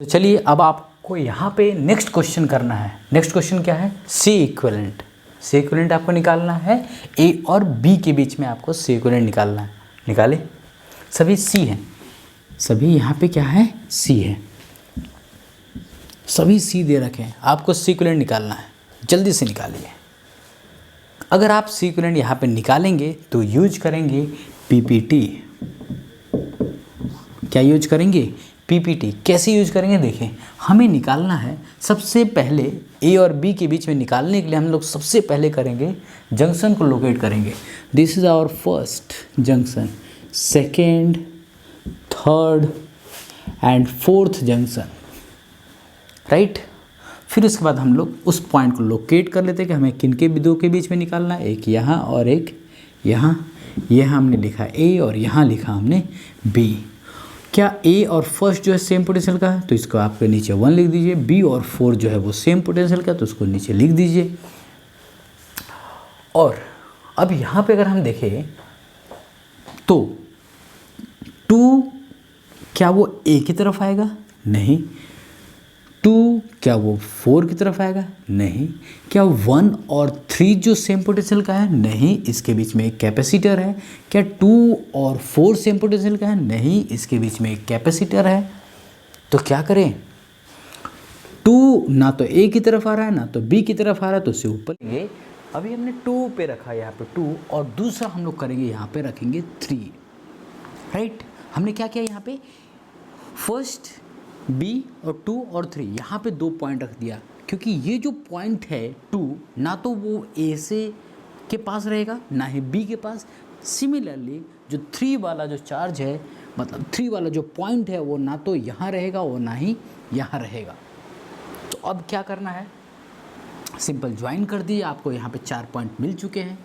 तो चलिए अब आपको यहाँ पे नेक्स्ट क्वेश्चन करना है। नेक्स्ट क्वेश्चन क्या है? सी इक्विवेलेंट। सी इक्विवेलेंट आपको निकालना है, ए और बी के बीच में आपको सी इक्विवेलेंट निकालना है। निकाले, सभी सी हैं, सभी यहाँ पे क्या है? सी है, सभी सी दे रखे हैं, आपको सी इक्विवेलेंट निकालना है। जल्दी से निकालिए। अगर आप सी इक्विवेलेंट यहाँ पे निकालेंगे तो यूज करेंगे पीपीटी। क्या यूज करेंगे? पीपीटी। कैसे यूज करेंगे? देखिए, हमें निकालना है सबसे पहले ए और बी के बीच में निकालने के लिए हम लोग सबसे पहले करेंगे जंक्शन को लोकेट करेंगे। This is our first junction, second, third and fourth junction, right. फिर उसके बाद हम लोग उस पॉइंट को लोकेट कर लेते हैं कि हमें किन के दो के बीच में निकालना है, एक यहाँ और एक यहाँ। यह हमने लिखा ए और यहाँ लिखा हमने बी। क्या ए और फर्स्ट जो है सेम पोटेंशियल का है तो इसको आपके नीचे 1 लिख दीजिए। बी और 4 जो है वो सेम पोटेंशियल का तो उसको नीचे लिख दीजिए। और अब यहाँ पे अगर हम देखें तो 2 क्या वो ए की तरफ आएगा? नहीं। 2 क्या वो 4 की तरफ आएगा? नहीं। क्या 1 और 3 जो सेम पोटेंशियल का है? नहीं, इसके बीच में एक कैपेसिटर है। क्या 2 और 4 सेम पोटेंशियल का है? नहीं, इसके बीच में एक कैपेसिटर है। तो क्या करें? 2 ना तो ए की तरफ आ रहा है ना तो बी की तरफ आ रहा है, तो उसे ऊपर लेंगे। अभी हमने 2 पे रखा है यहाँ पे 2, और दूसरा हम लोग करेंगे यहाँ पे रखेंगे 3, राइट। हमने क्या किया यहाँ पे? फर्स्ट बी और 2 और 3 यहाँ पे 2 पॉइंट रख दिया, क्योंकि ये जो पॉइंट है 2 ना तो वो ए से के पास रहेगा ना ही बी के पास। सिमिलरली जो 3 वाला जो चार्ज है, मतलब 3 वाला जो पॉइंट है वो ना तो यहाँ रहेगा और ना ही यहाँ रहेगा। तो अब क्या करना है? सिंपल ज्वाइन कर दिए। आपको यहाँ पे 4 पॉइंट मिल चुके हैं।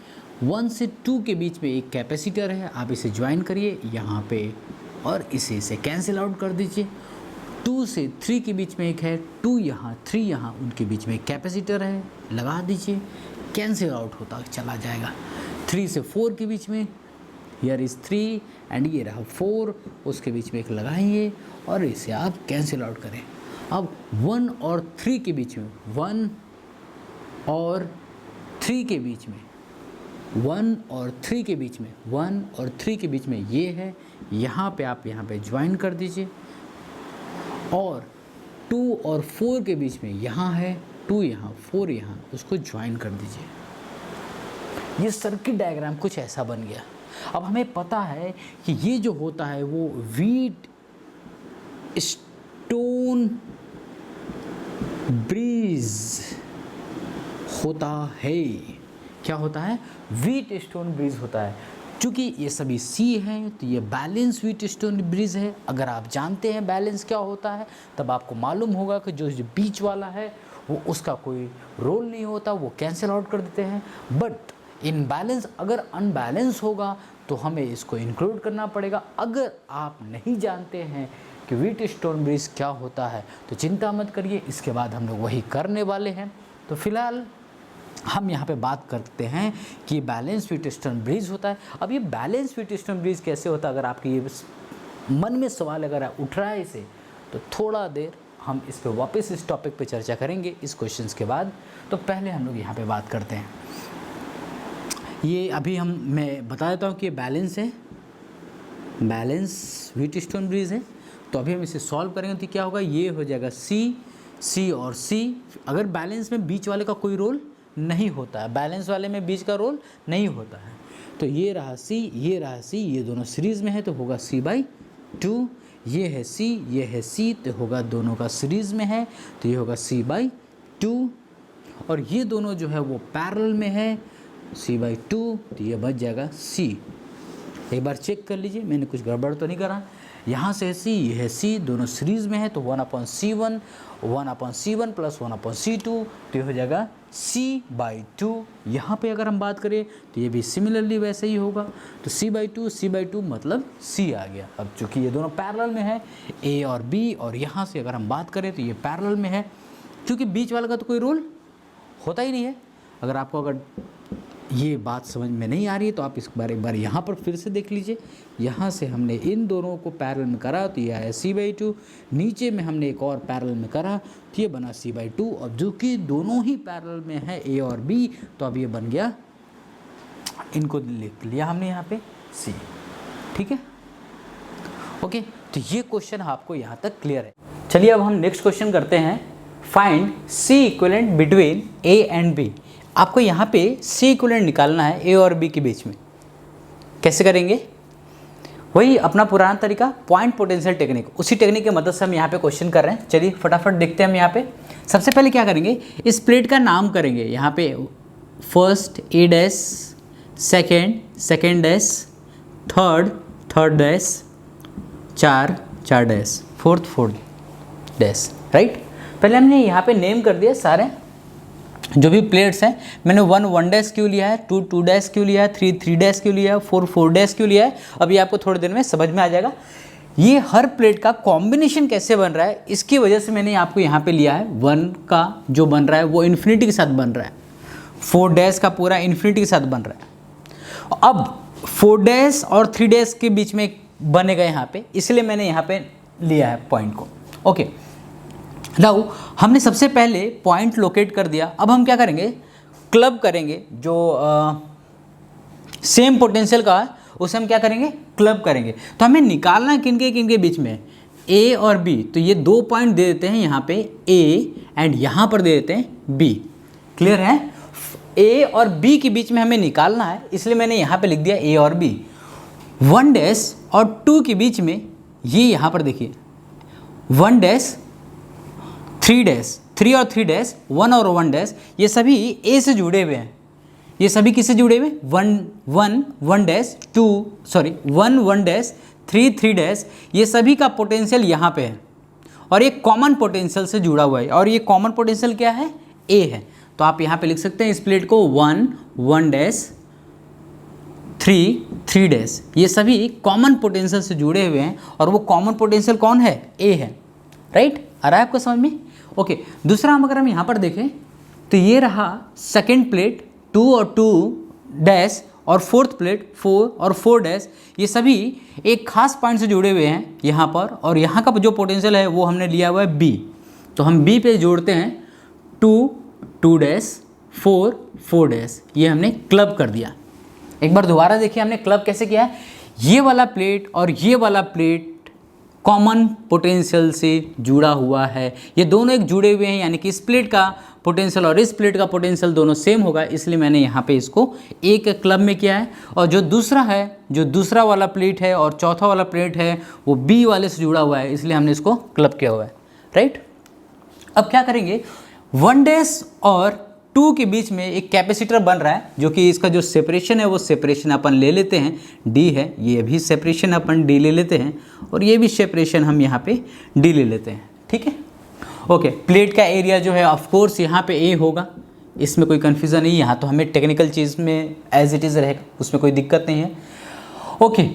1 से 2 के बीच में एक कैपेसिटर है, आप इसे ज्वाइन करिए यहाँ पे और इसे कैंसिल आउट कर दीजिए। 2 से 3 के बीच में एक है, 2 यहाँ 3 यहाँ, उनके बीच में एक कैपेसिटर है, लगा दीजिए, कैंसिल आउट होता चला जाएगा। 3 से 4 के बीच में हियर इज़ 3 एंड ये रहा 4, उसके बीच में एक लगाइए और इसे आप कैंसिल आउट करें। अब 1 और 3 के बीच में, 1 और 3 के बीच में, 1 और 3 के बीच में, 1 और 3 के बीच में ये है, यहाँ पे आप यहाँ पे ज्वाइन कर दीजिए। और 2 और 4 के बीच में यहाँ है, 2 यहाँ 4 यहाँ, उसको ज्वाइन कर दीजिए। ये सर्किट डायग्राम कुछ ऐसा बन गया। अब हमें पता है कि ये जो होता है वो व्हीट स्टोन ब्रिज होता है। क्या होता है? व्हीट स्टोन ब्रिज होता है। क्योंकि ये सभी सी हैं तो ये बैलेंस व्हीट स्टोन ब्रिज है। अगर आप जानते हैं बैलेंस क्या होता है तब आपको मालूम होगा कि जो बीच वाला है वो उसका कोई रोल नहीं होता, वो कैंसिल आउट कर देते हैं। बट इन बैलेंस अगर अनबैलेंस होगा तो हमें इसको इंक्लूड करना पड़ेगा। अगर आप नहीं जानते हैं कि व्हीट स्टोन ब्रिज क्या होता है तो चिंता मत करिए, इसके बाद हम लोग वही करने वाले हैं। तो फिलहाल हम यहाँ पे बात करते हैं कि बैलेंस व्हीट स्टोन ब्रिज होता है। अब ये बैलेंस व्हीट स्टोन ब्रिज कैसे होता है, अगर आपके ये मन में सवाल अगर उठ रहा है इसे, तो थोड़ा देर हम इस पे वापस इस टॉपिक पे चर्चा करेंगे इस क्वेश्चंस के बाद। तो पहले हम लोग यहाँ पे बात करते हैं। ये अभी मैं बता देता हूँ कि ये बैलेंस है, बैलेंस व्हीट स्टोन ब्रिज है। तो अभी हम इसे सॉल्व करेंगे तो क्या होगा? ये हो जाएगा सी और सी। अगर बैलेंस में बीच वाले का कोई रोल नहीं होता है, बैलेंस वाले में बीच का रोल नहीं होता है, तो ये रहा सी, ये रहा सी, ये दोनों सीरीज़ में है तो होगा C/2। ये है सी, ये है सी, तो होगा दोनों का सीरीज़ में है तो ये होगा C/2। और ये दोनों जो है वो पैरेलल में है, C/2, तो ये बच जाएगा C। एक बार चेक कर लीजिए मैंने कुछ गड़बड़ तो नहीं करा। यहाँ से है सी, ये है सी, दोनों सीरीज़ में है तो 1/C1, 1/C1 प्लस 1/C2, तो ये हो जाएगा C/2। यहाँ पे अगर हम बात करें तो ये भी सिमिलरली वैसे ही होगा। तो C/2 मतलब C आ गया। अब चूँकि ये दोनों पैरेलल में है A और B, और यहाँ से अगर हम बात करें तो ये पैरेलल में है, क्योंकि बीच वाले का तो कोई रोल होता ही नहीं है। अगर आपको अगर ये बात समझ में नहीं आ रही है तो आप इस बार एक बार यहाँ पर फिर से देख लीजिए। यहाँ से हमने इन दोनों को पैरेलल में करा तो ये आया c/2, नीचे में हमने एक और पैरेलल में करा तो ये बना c/2, और जो कि दोनों ही पैरेलल में है a और b, तो अब ये बन गया, इनको लिख लिया हमने यहाँ पे c। ठीक है, ओके। तो ये क्वेश्चन आपको यहाँ तक क्लियर है। चलिए अब हम नेक्स्ट क्वेश्चन करते हैं, find c equivalent between a and b। आपको यहाँ पे c इक्विवेलेंट निकालना है a और b के बीच में। कैसे करेंगे? वही अपना पुराना तरीका, पॉइंट पोटेंशियल टेक्निक, उसी टेक्निक की मदद से हम यहाँ पे क्वेश्चन कर रहे हैं। चलिए फटाफट देखते हैं हम यहाँ पे। सबसे पहले क्या करेंगे, इस प्लेट का नाम करेंगे यहाँ पे first a dash, second dash, third dash, चार डैश, फोर्थ डैश, राइट। पहले हमने यहाँ पे नेम कर दिया सारे जो भी प्लेट्स हैं। मैंने 1 डैश क्यों लिया है, 2 डैश क्यों लिया है, 3 डैश क्यों लिया है, 4 डैश क्यों लिया है, अब ये आपको थोड़ी देर में समझ में आ जाएगा। ये हर प्लेट का कॉम्बिनेशन कैसे बन रहा है, इसकी वजह से मैंने आपको यहाँ पे लिया है। 1 का जो बन रहा है वो इन्फिनिटी के साथ बन रहा है, 4 डैश का पूरा इन्फिनिटी के साथ बन रहा है। अब 4 डैश और 3 डैश के बीच में बनेगा यहाँ पे, इसलिए मैंने यहाँ पे लिया है पॉइंट को। ओके, नाउ हमने सबसे पहले पॉइंट लोकेट कर दिया। अब हम क्या करेंगे, क्लब करेंगे, जो सेम पोटेंशियल का है उसे हम क्या करेंगे, क्लब करेंगे। तो हमें निकालना है किनके बीच में, A और B। तो ये 2 पॉइंट दे देते हैं यहाँ पे A एंड यहाँ पर दे देते हैं B। क्लियर है? A और B के बीच में हमें निकालना है, इसलिए मैंने यहाँ पे लिख दिया A और B। 1 डैश और 2 के बीच में, ये यहाँ पर देखिए 1 डैश, 3 डैश, 3 और 3 डैश, 1 और 1 डैश, ये सभी A से जुड़े हुए हैं। ये सभी किससे जुड़े हुए? 1 डैश, 1 डैश, 3 डैश, ये सभी का पोटेंशियल यहाँ पे है और ये कॉमन पोटेंशियल से जुड़ा हुआ है, और ये कॉमन पोटेंशियल क्या है, A है। तो आप यहाँ पे लिख सकते हैं इस प्लेट को 1 डैश, 3 डैश, ये सभी कॉमन पोटेंशियल से जुड़े हुए हैं, और वो कॉमन पोटेंशियल कौन है, A है, राइट। आ रहा है आपको समझ में? ओके। दूसरा हम अगर हम यहाँ पर देखें तो ये रहा सेकंड प्लेट 2 और 2 डैश, और फोर्थ प्लेट 4 और 4 डैश, ये सभी एक खास पॉइंट से जुड़े हुए हैं यहाँ पर, और यहाँ का जो पोटेंशियल है वो हमने लिया हुआ है B। तो हम B पे जोड़ते हैं 2 डैश, 4 डैश, ये हमने क्लब कर दिया। एक बार दोबारा देखिए हमने क्लब कैसे किया है। ये वाला प्लेट और ये वाला प्लेट कॉमन पोटेंशियल से जुड़ा हुआ है, ये दोनों एक जुड़े हुए हैं, यानी कि इस प्लेट का पोटेंशियल और इस प्लेट का पोटेंशियल दोनों सेम होगा, इसलिए मैंने यहाँ पे इसको एक क्लब में किया है। और जो दूसरा वाला प्लेट है और चौथा वाला प्लेट है वो B वाले से जुड़ा हुआ है, इसलिए हमने इसको क्लब किया हुआ है, राइट। अब क्या करेंगे, 1 डैश और 2 के बीच में एक कैपेसिटर बन रहा है, जो कि इसका जो सेपरेशन है वो सेपरेशन अपन ले लेते हैं D है, ये भी सेपरेशन अपन D ले लेते हैं, और ये भी सेपरेशन हम यहाँ पे D ले लेते हैं, ठीक है। ओके, प्लेट का एरिया जो है ऑफ कोर्स यहाँ पे A होगा, इसमें कोई कन्फ्यूज़न नहीं, यहाँ तो हमें टेक्निकल चीज़ में एज इट इज़ रहेगा, उसमें कोई दिक्कत नहीं है। ओके,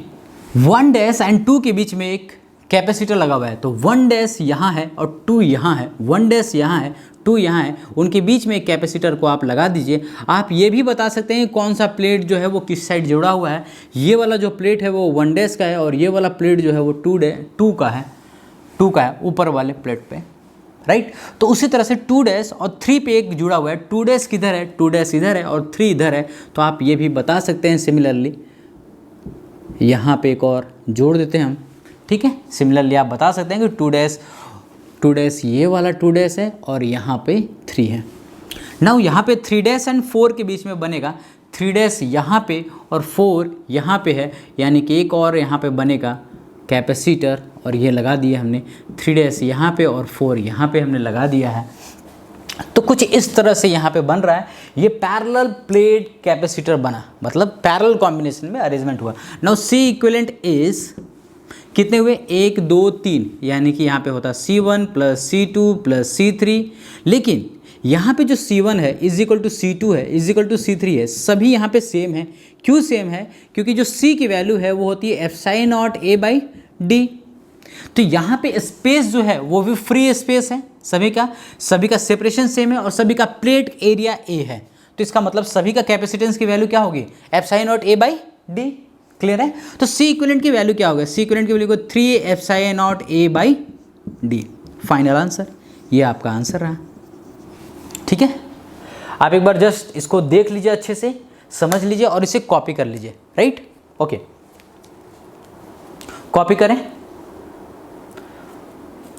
1 डैश एंड 2 के बीच में एक कैपेसिटर लगा हुआ है, तो 1 डैश यहाँ है और 2 यहाँ है, 1 डैश यहाँ है, 2 यहाँ है, उनके बीच में एक कैपेसिटर को आप लगा दीजिए। आप ये भी बता सकते हैं कौन सा प्लेट जो है वो किस साइड जुड़ा हुआ है। ये वाला जो प्लेट है वो 1 डैश का है, और ये वाला प्लेट जो है वो 2 का है ऊपर वाले प्लेट पे, राइट। तो उसी तरह से 2 डैश और 3 पे एक जुड़ा हुआ है, 2 डैश किधर है, 2 डैश इधर है और 3 इधर है, तो आप ये भी बता सकते हैं सिमिलरली। यहाँ पे एक और जोड़ देते हैं हम, ठीक है। सिमिलरली आप बता सकते हैं कि 2 डैश ये वाला 2 डैश है और यहाँ पे 3 है। नाउ यहाँ पे 3 डैश एंड 4 के बीच में बनेगा, 3 डैश यहाँ पे और 4 यहाँ पे है, यानी कि एक और यहाँ पे बनेगा कैपेसिटर, और ये लगा दिया हमने 3 डैश यहाँ पे और 4 यहाँ पे हमने लगा दिया है। तो कुछ इस तरह से यहाँ पे बन रहा है, ये पैरेलल प्लेट कैपेसिटर बना, मतलब पैरेलल कॉम्बिनेशन में अरेंजमेंट हुआ। नाउ C इक्विवेलेंट इज कितने हुए, 1 2 3, यानी कि यहाँ पे होता C1 plus C2 plus C3, लेकिन यहाँ पे जो C1 है इज इक्वल टू C2 है इज इक्वल टू C3 है, सभी यहाँ पे सेम है। क्यों सेम है? क्योंकि जो C की वैल्यू है वो होती है ε0A/d। तो यहाँ पे स्पेस जो है वो भी फ्री स्पेस है, सभी का सेपरेशन सेम है और सभी का प्लेट एरिया A है। तो इसका मतलब सभी का कैपेसिटेंस की वैल्यू क्या होगी, epsilon not a by D. Clear है? तो सी इक्विवेलेंट की वैल्यू क्या होगा, सी इक्विवेलेंट की वैल्यू को 3 epsilon not a by D. Final answer, ये आपका आंसर रहा। ठीक है, आप एक बार जस्ट इसको देख लीजिए, अच्छे से समझ लीजिए और इसे कॉपी कर लीजिए। राइट, ओके, कॉपी करें।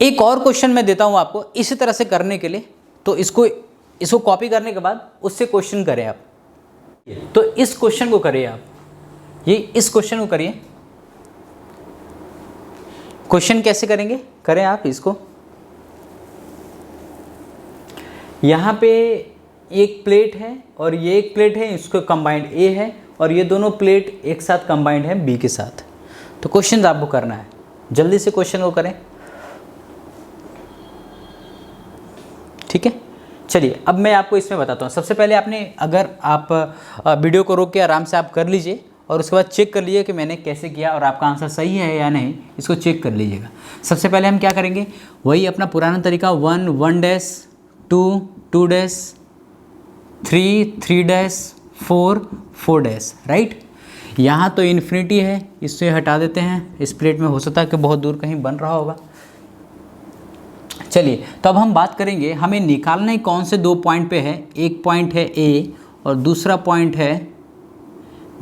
एक और क्वेश्चन मैं देता हूं आपको इसी तरह से करने के लिए, तो इसको कॉपी करने के बाद उससे क्वेश्चन करें आप। तो इस क्वेश्चन को करिए आप, ये इस क्वेश्चन को करिए। क्वेश्चन कैसे करेंगे, करें आप इसको। यहां पे एक प्लेट है और ये एक प्लेट है, इसको कंबाइंड ए है, और ये दोनों प्लेट एक साथ कंबाइंड है बी के साथ। तो क्वेश्चन आपको करना है, जल्दी से क्वेश्चन को करें। ठीक है, चलिए अब मैं आपको इसमें बताता हूँ। सबसे पहले आपने, अगर आप वीडियो को रोक के आराम से आप कर लीजिए और उसके बाद चेक कर लीजिए कि मैंने कैसे किया और आपका आंसर सही है या नहीं, इसको चेक कर लीजिएगा। सबसे पहले हम क्या करेंगे, वही अपना पुराना तरीका, 1 1 dash, 2 2 dash, 3 3 dash, 4 4 dash. Right, यहाँ तो इन्फिनिटी है, इससे हटा देते हैं। इस प्लेट में हो सकता है कि बहुत दूर कहीं बन रहा होगा। चलिए, तो अब हम बात करेंगे, हमें निकालना है कौन से दो पॉइंट पे है। एक पॉइंट है ए और दूसरा पॉइंट है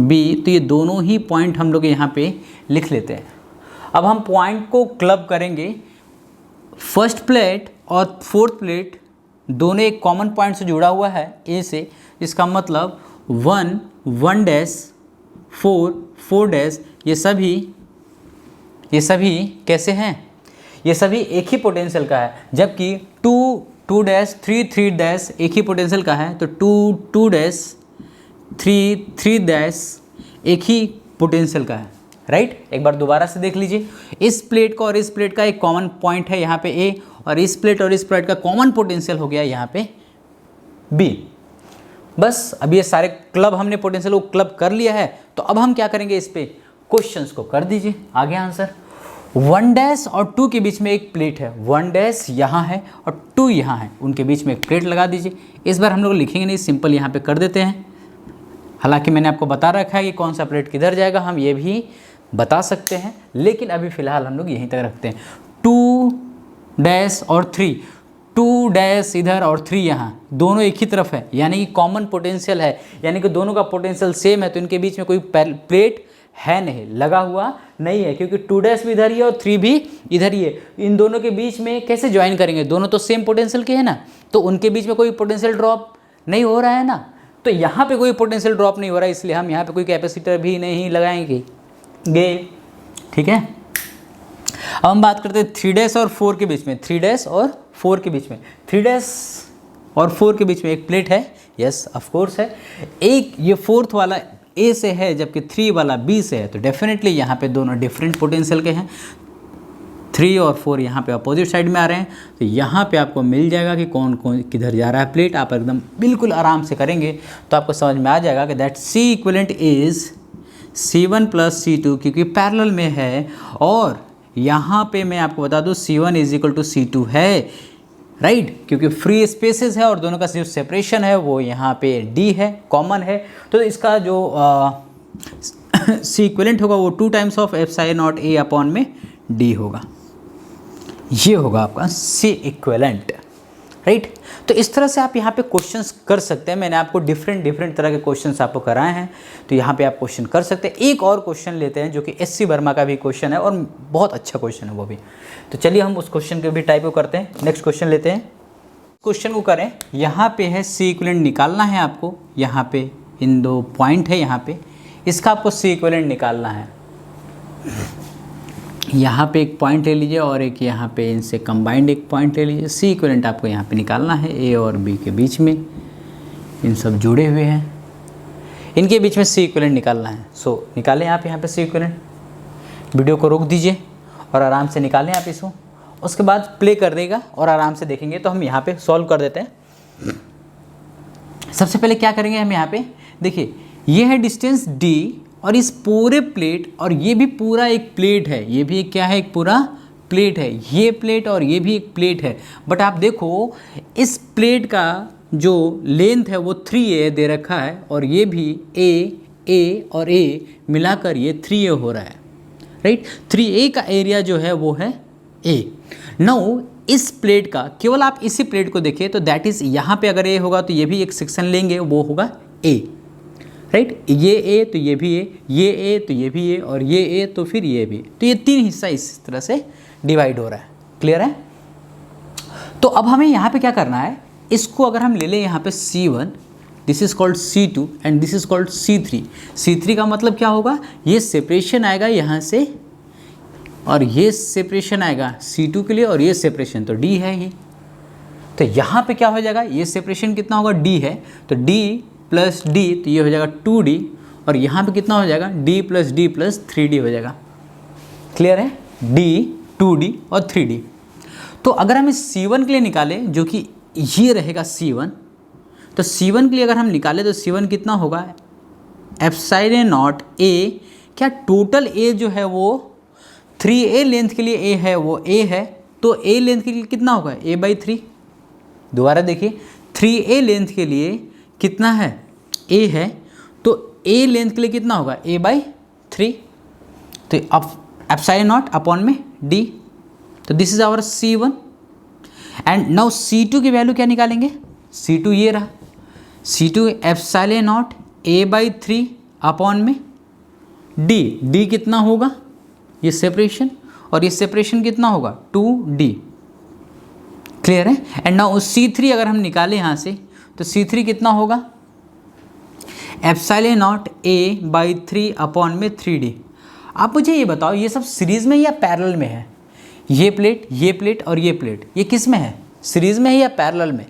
बी, तो ये दोनों ही पॉइंट हम लोग यहाँ पे लिख लेते हैं। अब हम पॉइंट को क्लब करेंगे। फर्स्ट प्लेट और फोर्थ प्लेट दोनों एक कॉमन पॉइंट से जुड़ा हुआ है ए से, इसका मतलब 1 1 डैश, 4 4 डैश, ये सभी कैसे हैं, ये सभी एक ही पोटेंशियल का है। जबकि 2 2 डैश, 3 3 डैश एक ही पोटेंशियल का है, तो 2 2 डैश, 3 3 डैश एक ही पोटेंशियल का है। राइट, एक बार दोबारा से देख लीजिए। इस प्लेट का और इस प्लेट का एक कॉमन पॉइंट है यहाँ पे ए, और इस प्लेट और इस प्लेट का कॉमन पोटेंशियल हो गया यहाँ पे बी। बस अब ये सारे क्लब, हमने पोटेंशियल को क्लब कर लिया है। तो अब हम क्या करेंगे, इस पे क्वेश्चंस को कर दीजिए। आगे आंसर, 1 डैश और 2 के बीच में एक प्लेट है, 1 डैश यहाँ है और 2 यहाँ है, उनके बीच में एक प्लेट लगा दीजिए। इस बार हम लोग लिखेंगे नहीं, सिंपल यहाँ पे कर देते हैं। हालांकि मैंने आपको बता रखा है कि कौन सा प्लेट किधर जाएगा, हम ये भी बता सकते हैं, लेकिन अभी फ़िलहाल हम लोग यहीं तक रखते हैं। 2 डैश और 3, 2 डैश इधर और 3 यहाँ, दोनों एक ही तरफ है, यानी कि कॉमन पोटेंशियल है, यानी कि दोनों का पोटेंशियल सेम है। तो इनके बीच में कोई प्लेट है नहीं, लगा हुआ नहीं है, क्योंकि 2 डैश भी इधर ही है और 3 भी इधर ही है। इन दोनों के बीच में कैसे ज्वाइन करेंगे, दोनों तो सेम पोटेंशियल के हैं ना, तो उनके बीच में कोई पोटेंशियल ड्रॉप नहीं हो रहा है ना। तो यहाँ पे कोई पोटेंशियल ड्रॉप नहीं हो रहा है, इसलिए हम यहाँ पे कोई कैपेसिटर भी नहीं लगाएंगे। ठीक है, अब हम बात करते हैं 3 डैश और 4 के बीच में। 3 डैश और 4 के बीच में, 3 डैश और 4 के बीच में एक प्लेट है, यस ऑफ कोर्स है। एक ये 4th वाला ए से है, जबकि 3 वाला बी से है, तो डेफिनेटली यहाँ पे दोनों डिफरेंट पोटेंशियल के हैं। 3 और 4 यहाँ पे अपोजिट साइड में आ रहे हैं, तो यहाँ पे आपको मिल जाएगा कि कौन कौन किधर जा रहा है प्लेट। आप एकदम बिल्कुल आराम से करेंगे तो आपको समझ में आ जाएगा कि that C equivalent is C1 plus C2, क्योंकि पैरेलल में है। और यहाँ पे मैं आपको बता दूँ C1 is equal to C2 है, राइट, क्योंकि फ्री स्पेसेस है और दोनों का जो सेपरेशन है वो यहाँ पे D है, कॉमन है। तो इसका जो C इक्विवेलेंट होगा वो 2 times of epsilon not A upon में D होगा। ये होगा आपका C इक्विवेलेंट, राइट। तो इस तरह से आप यहाँ पे क्वेश्चंस कर सकते हैं। मैंने आपको डिफरेंट तरह के क्वेश्चंस आपको कराए हैं, तो यहाँ पे आप क्वेश्चन कर सकते हैं। एक और क्वेश्चन लेते हैं जो कि SC वर्मा का भी क्वेश्चन है और बहुत अच्छा क्वेश्चन है वो भी। तो चलिए हम उस क्वेश्चन के भी टाइप को करते हैं। नेक्स्ट क्वेश्चन लेते हैं, क्वेश्चन को करें। यहाँ पे है C इक्विवेलेंट निकालना है आपको। यहाँ पे इन 2 पॉइंट है, यहाँ पे इसका आपको C इक्विवेलेंट निकालना है। यहाँ पे एक पॉइंट ले लीजिए और एक यहाँ पे इनसे कंबाइंड एक पॉइंट ले लीजिए। C इक्विवेलेंट आपको यहाँ पे निकालना है। A और B के बीच में इन सब जुड़े हुए हैं, इनके बीच में C इक्विवेलेंट निकालना है। सो निकालें आप यहाँ पे C इक्विवेलेंट। वीडियो को रोक दीजिए और आराम से निकालें आप इसको। उसके बाद प्ले कर देगा और आराम से देखेंगे। तो हम यहाँ पे सॉल्व कर देते हैं। सबसे पहले क्या करेंगे, हम यहाँ पे देखिए, ये है डिस्टेंस D और इस पूरे प्लेट, और ये भी पूरा एक प्लेट है, ये भी क्या है, एक पूरा प्लेट है। ये प्लेट और ये भी एक प्लेट है। बट आप देखो इस प्लेट का जो लेंथ है वो 3a दे रखा है और ये भी a और a मिलाकर ये 3a हो रहा है, राइट। 3a का एरिया जो है वो है a। नाउ इस प्लेट का केवल आप इसी प्लेट को देखिए तो दैट इज़ यहाँ पे अगर a होगा तो ये भी एक सेक्शन लेंगे, वो होगा a, राइट। ये a तो ये भी a, ये a तो ये भी a और ये a तो फिर ये भी। तो ये 3 हिस्सा इस तरह से डिवाइड हो रहा है। क्लियर है? तो अब हमें यहाँ पे क्या करना है, इसको अगर हम ले लें यहाँ पे C1, this is called C2 and this is called C3। C3 का मतलब क्या होगा, ये सेपरेशन आएगा यहाँ से और ये सेपरेशन आएगा C2 के लिए और ये सेपरेशन तो D है ही। तो यहाँ पे क्या हो जाएगा, ये सेपरेशन कितना होगा, D है तो D प्लस D तो ये हो जाएगा 2D और यहाँ पे कितना हो जाएगा, D plus D plus 3D हो जाएगा। क्लियर है? D 2D और 3D। तो अगर हम इस C1 के लिए निकालें जो कि ये रहेगा C1, तो C1 के लिए अगर हम निकालें तो C1 कितना होगा, एप्सिलॉन नॉट A, क्या टोटल A जो है वो 3A लेंथ के लिए A है वो A है, तो A लेंथ के लिए कितना होगा A/3। दोबारा देखिए 3A लेंथ के लिए कितना है A है, तो A लेंथ के लिए कितना होगा A/3। तो अब एप्सिलॉन नॉट अपॉन में D, तो this is our C1 and now C2 की वैल्यू क्या निकालेंगे, C2 ये रहा, C2 epsilon naught A/3 upon में D कितना होगा, ये सेपरेशन और ये सेपरेशन कितना होगा 2D। क्लियर है? एंड नाउ C3 अगर हम निकालें यहाँ से तो C3 कितना होगा, एप्सिलॉन नॉट A/3 अपॉन में 3D। आप मुझे ये बताओ ये सब सीरीज में या पैरेलल में है, ये प्लेट और ये प्लेट, ये किस में है, सीरीज में है या पैरेलल में?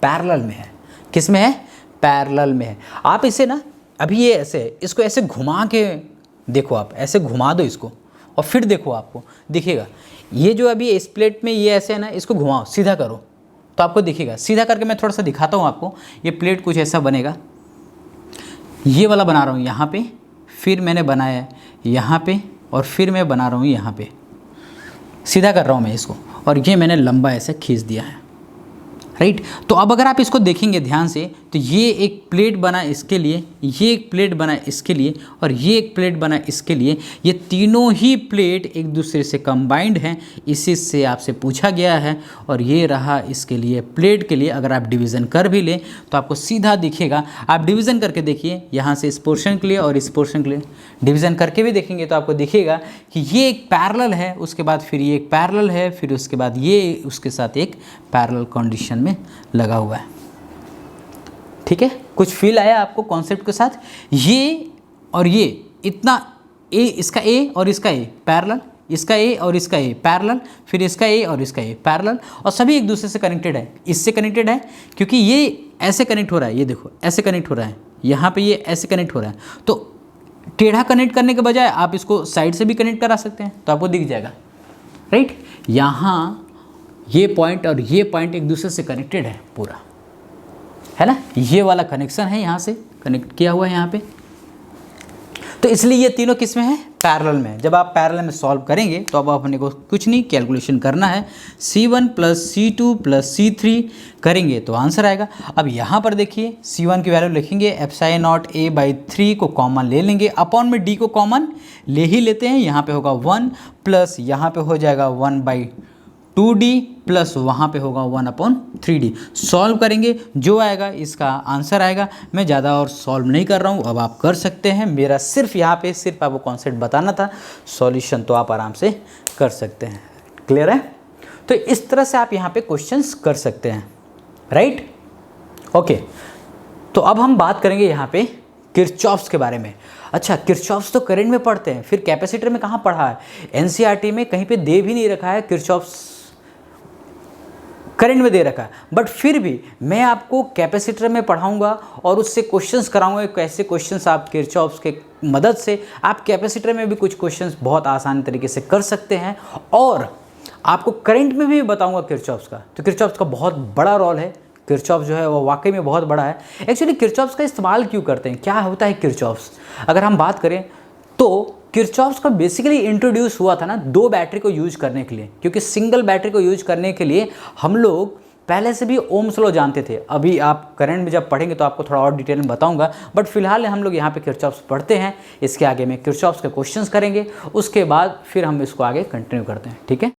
पैरेलल में है। किस में है? पैरेलल में है। आप इसे ना अभी ये ऐसे इसको ऐसे घुमा के देखो, आप ऐसे घुमा दो इसको और फिर देखो, आपको दिखेगा ये जो अभी इस प्लेट में ये ऐसे है ना, इसको घुमाओ सीधा करो तो आपको दिखेगा। सीधा करके मैं थोड़ा सा दिखाता हूँ आपको, ये प्लेट कुछ ऐसा बनेगा, ये वाला बना रहा हूँ यहाँ पे, फिर मैंने बनाया यहाँ पे और फिर मैं बना रहा हूँ यहाँ पे, सीधा कर रहा हूँ मैं इसको और ये मैंने लंबा ऐसे खींच दिया है, राइट। तो अब अगर आप इसको देखेंगे ध्यान से तो ये एक प्लेट बना इसके लिए, ये एक प्लेट बना इसके लिए और ये एक प्लेट बना इसके लिए। ये तीनों ही प्लेट एक दूसरे से कंबाइंड हैं, इसी से आपसे पूछा गया है। और ये रहा इसके लिए प्लेट के लिए। अगर आप डिवीज़न कर भी लें तो आपको सीधा दिखेगा। आप डिवीज़न करके देखिए, यहाँ से इस पोर्शन के लिए और इस पोर्शन के लिए डिवीज़न करके भी देखेंगे तो आपको दिखेगा कि ये एक पैरेलल है, उसके बाद फिर ये एक पैरेलल है, फिर उसके बाद ये उसके साथ एक पैरेलल कंडीशन में लगा हुआ है। ठीक है, कुछ फील आया आपको कॉन्सेप्ट के साथ? ये और ये इतना ए, इसका ए और इसका ए पैरेलल, इसका ए और इसका ए पैरेलल, फिर इसका ए और इसका ए पैरेलल, और सभी एक दूसरे से कनेक्टेड है। इससे कनेक्टेड है क्योंकि ये ऐसे कनेक्ट हो रहा है, ये देखो ऐसे कनेक्ट हो रहा है, यहाँ पे ये ऐसे कनेक्ट हो रहा है। तो टेढ़ा कनेक्ट करने के बजाय आप इसको साइड से भी कनेक्ट करा सकते हैं तो आपको दिख जाएगा, राइट। यहाँ ये पॉइंट और ये पॉइंट एक दूसरे से कनेक्टेड है पूरा, है ना। ये वाला कनेक्शन है, यहाँ से कनेक्ट किया हुआ है यहाँ पे। तो इसलिए ये तीनों किस में है? पैरेलल में। जब आप पैरेलल में सॉल्व करेंगे तो अब अपने को कुछ नहीं कैलकुलेशन करना है, C1 plus C2 plus C3 करेंगे तो आंसर आएगा। अब यहाँ पर देखिए C1 की वैल्यू लिखेंगे, एप्सिलॉन नॉट A/3 को कॉमन ले लेंगे, अपॉन में D को कॉमन ले ही लेते हैं। यहाँ पे होगा 1 प्लस यहाँ पे हो जाएगा 1/2D प्लस वहाँ पे होगा 1/3D। सॉल्व करेंगे, जो आएगा इसका आंसर आएगा। मैं ज़्यादा और सॉल्व नहीं कर रहा हूँ, अब आप कर सकते हैं। मेरा सिर्फ यहाँ पे सिर्फ आपको कॉन्सेप्ट बताना था, सॉल्यूशन तो आप आराम से कर सकते हैं। क्लियर है? तो इस तरह से आप यहाँ पे क्वेश्चंस कर सकते हैं, राइट। ओके, तो अब हम बात करेंगे यहाँ पे किरचॉफ्स के बारे में। अच्छा, किरचॉफ्स तो करंट में पढ़ते हैं, फिर कैपेसिटर में कहाँ पढ़ा है? एनसीईआरटी में कहीं पे दे भी नहीं रखा है किरचॉफ्स, करंट में दे रखा है। बट फिर भी मैं आपको कैपेसिटर में पढ़ाऊंगा और उससे क्वेश्चंस कराऊंगा, कैसे क्वेश्चंस आप किरचॉफ्स के मदद से आप कैपेसिटर में भी कुछ क्वेश्चंस बहुत आसान तरीके से कर सकते हैं। और आपको करंट में भी बताऊंगा किरचॉफ्स का। तो किरचॉफ्स का बहुत बड़ा रोल है, किरचॉफ्स जो है वो वाकई में बहुत बड़ा है। एक्चुअली किरचॉफ्स का इस्तेमाल क्यों करते हैं, क्या होता है किरचॉफ्स? अगर हम बात करें तो किरचॉफ्स का बेसिकली इंट्रोड्यूस हुआ था ना 2 बैटरी को यूज करने के लिए, क्योंकि सिंगल बैटरी को यूज करने के लिए हम लोग पहले से भी ओम्स लॉ जानते थे। अभी आप करंट में जब पढ़ेंगे तो आपको थोड़ा और डिटेल में बताऊंगा, बट फिलहाल हम लोग यहाँ पे किरचॉफ्स पढ़ते हैं। इसके आगे में किरचॉफ्स के क्वेश्चंस करेंगे, उसके बाद फिर हम इसको आगे कंटिन्यू करते हैं, ठीक है।